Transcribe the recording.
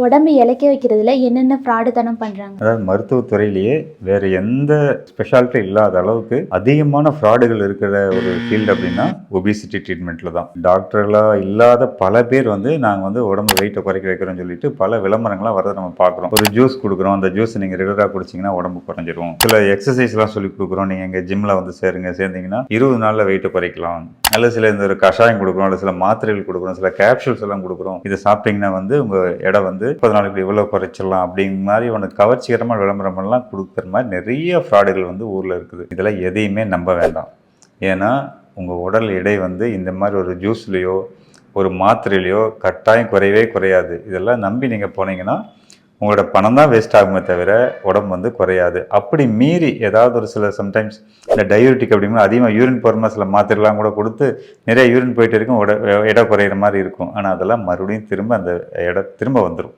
உடம்பு இளைக்க வைக்கிறதுல என்னென்ன ஃப்ராடுத்தனம் பண்றாங்க? அதாவது மருத்துவத்துறையிலேயே வேற எந்த ஸ்பெஷாலிட்டி இல்லாத அளவுக்கு அதிகமான ஃப்ராடுகள் இருக்கிற ஒரு ஃபீல்டு அப்படின்னா ஒபிசிட்டி ட்ரீட்மெண்ட்டில் தான். டாக்டர்களாக இல்லாத பல பேர் நாங்கள் உடம்பு வெயிட்டை குறைக்க வைக்கிறோம்னு சொல்லிட்டு பல விளம்பரங்களாக வரதை நம்ம பார்க்குறோம். ஒரு ஜூஸ் கொடுக்குறோம், அந்த ஜூஸ் நீங்கள் ரெகுலராக குடிச்சிங்கன்னா உடம்பு குறைஞ்சிரும். சில எக்ஸசைஸ்லாம் சொல்லி கொடுக்குறோம், நீங்கள் எங்கள் ஜிம்மில் சேர்ந்தீங்கன்னா 20 நாளில் வெயிட்டை குறைக்கலாம். அல்லது சில இந்த ஒரு கஷாயம் கொடுக்குறோம், அல்லது சில மாத்திரைகள் கொடுக்குறோம், சில கேப்சூல்ஸ் எல்லாம் கொடுக்குறோம். இதை சாப்பிட்டீங்கன்னா உங்கள் எடை 30 நாளைக்கு இவ்வளோ குறைச்சிடலாம் அப்படிங்கிற மாதிரி கவர்ச்சிகரமாக விளம்பரமெல்லாம் கொடுக்குற மாதிரி நிறைய ஃப்ராடுகள் ஊரில் இருக்குது. இதெல்லாம் எதையுமே நம்ப வேண்டாம். ஏன்னா உங்கள் உடல் எடை இந்த மாதிரி ஒரு ஜூஸ்லேயோ ஒரு மாத்திரையிலையோ கட்டாயம் குறையவே குறையாது. இதெல்லாம் நம்பி நீங்கள் போனீங்கன்னா உங்களோட பணம் தான் வேஸ்ட் ஆகுமே தவிர உடம்பு குறையாது. அப்படி மீறி ஏதாவது ஒரு சில சம்டைம்ஸ் இந்த டயூரிட்டிக் அப்படிங்கிற அதிகமாக யூரின் போகிற சில மாத்திரைலாம் கூட கொடுத்து நிறைய யூரின் போயிட்டு இருக்கும், எடை குறையிற மாதிரி இருக்கும். ஆனால் அதெல்லாம் மறுபடியும் திரும்ப அந்த எடை திரும்ப வந்துடும்.